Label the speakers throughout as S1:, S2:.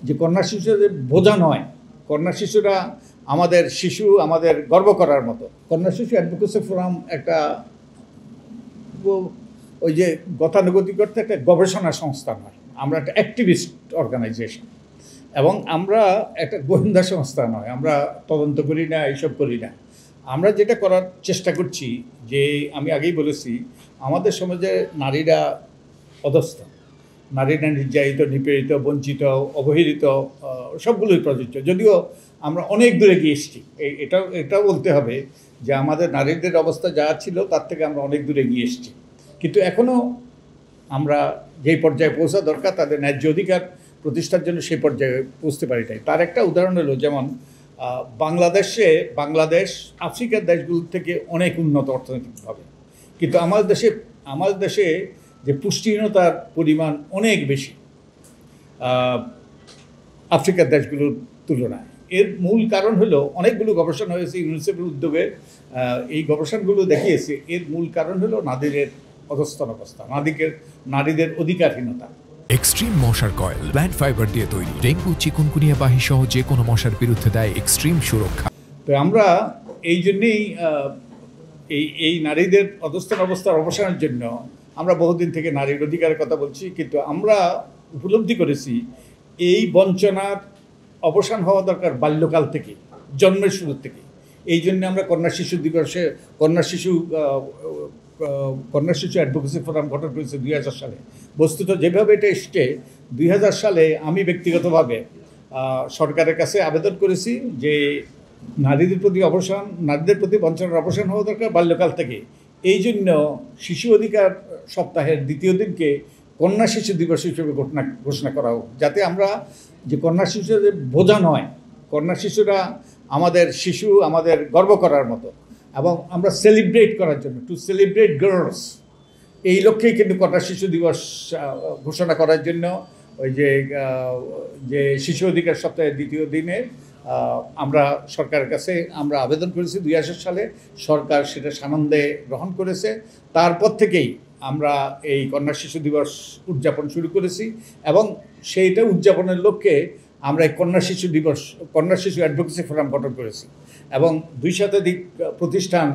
S1: যে কন্যা শিশুদের বোঝা নয়, কন্যা শিশুরা আমাদের শিশু, আমাদের গর্ব করার মতো। কন্যা শিশু অ্যাডভোকেসি ফোরাম একটা ওই যে গতানুগতিক করতে একটা গবেষণা সংস্থা নয়, আমরা একটা অ্যাক্টিভিস্ট অর্গানাইজেশন, এবং আমরা একটা গোয়েন্দা সংস্থা নয়, আমরা তদন্ত করি না, এইসব করি না। আমরা যেটা করার চেষ্টা করছি, যে আমি আগেই বলেছি, আমাদের সমাজে নারীরা অধস্থ, নারীরা নির্যাতিত, নিপীড়িত, বঞ্চিত, অবহেলিত, সবগুলোই প্রযোজ্য। যদিও আমরা অনেক দূরে গিয়ে এসেছি, এটাও বলতে হবে যে আমাদের নারীদের অবস্থা যা ছিল তার থেকে আমরা অনেক দূরে গিয়ে এসেছি, কিন্তু এখনও আমরা যেই পর্যায়ে পৌঁছা দরকার তাদের ন্যায্য অধিকার প্রতিষ্ঠার জন্য সেই পর্যায়ে পৌঁছতে পারি নাই। তার একটা উদাহরণ হলো, যেমন বাংলাদেশ আফ্রিকার দেশগুলোর থেকে অনেক উন্নত অর্থনৈতিকভাবে, কিন্তু আমাদের দেশে যে পুষ্টিহীনতার পরিমাণ অনেক বেশি আফ্রিকার দেশগুলোর তুলনায়। এর মূল কারণ হলো, অনেকগুলো গবেষণা হয়েছে ইউনিসেফের উদ্যোগে, এই গবেষণাগুলো দেখিয়েছে এর মূল কারণ হলো নারীদের অধস্তন অবস্থা, নারীদের অধিকারহীনতা।
S2: এক্সট্রিম মশার কয়েল প্ল্যান্ট ফাইবার দিয়ে তৈরি, ডেঙ্গু, চিকুনগুনিয়া বাহি সহ যে কোনো মশার বিরুদ্ধে দেয় এক্সট্রিম সুরক্ষা।
S1: তো আমরা এই জন্যেই এই নারীদের অধস্তন অবস্থার অবসানের জন্য আমরা বহুদিন থেকে নারীর অধিকারের কথা বলছি, কিন্তু আমরা উপলব্ধি করেছি এই বঞ্চনার অবসান হওয়া দরকার বাল্যকাল থেকে, জন্মের শুরু থেকে। এই জন্য আমরা কন্যা শিশু দিবসে কন্যা শিশু অ্যাডভোকেসি ফোরাম গঠন করেছি 2000 সালে। বস্তুত যেভাবে এটা এসছে, 2000 সালে আমি ব্যক্তিগতভাবে সরকারের কাছে আবেদন করেছি যে নারীদের প্রতি বঞ্চনার অবসান হওয়া দরকার বাল্যকাল থেকে। এই জন্য শিশু অধিকার সপ্তাহের দ্বিতীয় দিনকে কন্যা শিশু দিবস হিসেবে ঘোষণা করা হোক, যাতে আমরা যে কন্যা শিশুদের বোঝা নয়, কন্যা শিশুরা আমাদের শিশু, আমাদের গর্ব করার মতো, এবং আমরা সেলিব্রেট করার জন্য, টু সেলিব্রেট গার্লস, এই লক্ষ্যেই কিন্তু কন্যা শিশু দিবস ঘোষণা করার জন্য ওই যে শিশু অধিকার সপ্তাহের দ্বিতীয় দিনে আমরা সরকারের কাছে আমরা আবেদন করেছি 2000 সালে। সরকার সেটা সানন্দে গ্রহণ করেছে। তারপর থেকেই আমরা এই কন্যা শিশু দিবস উদযাপন শুরু করেছি, এবং সেইটা উদযাপনের লক্ষ্যে আমরা এই কন্যা শিশু অ্যাডভোকেসি ফোরাম গঠন করেছি, এবং 2 শতাধিক প্রতিষ্ঠান,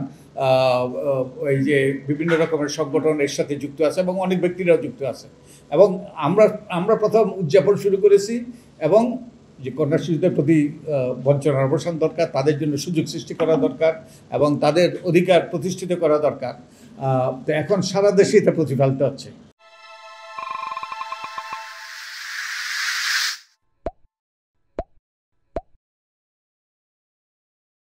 S1: ওই যে বিভিন্ন রকমের সংগঠন এর সাথে যুক্ত আছে, এবং অনেক ব্যক্তিরাও যুক্ত আছে। এবং আমরা প্রথম উদযাপন শুরু করেছি, এবং যে কন্যা শিশুদের প্রতি বঞ্চনার অবসান দরকার, তাদের জন্য সুযোগ সৃষ্টি করা দরকার, এবং তাদের অধিকার প্রতিষ্ঠিত করা দরকার। তো এখন সারা দেশে এটা প্রতিফলিত হচ্ছে।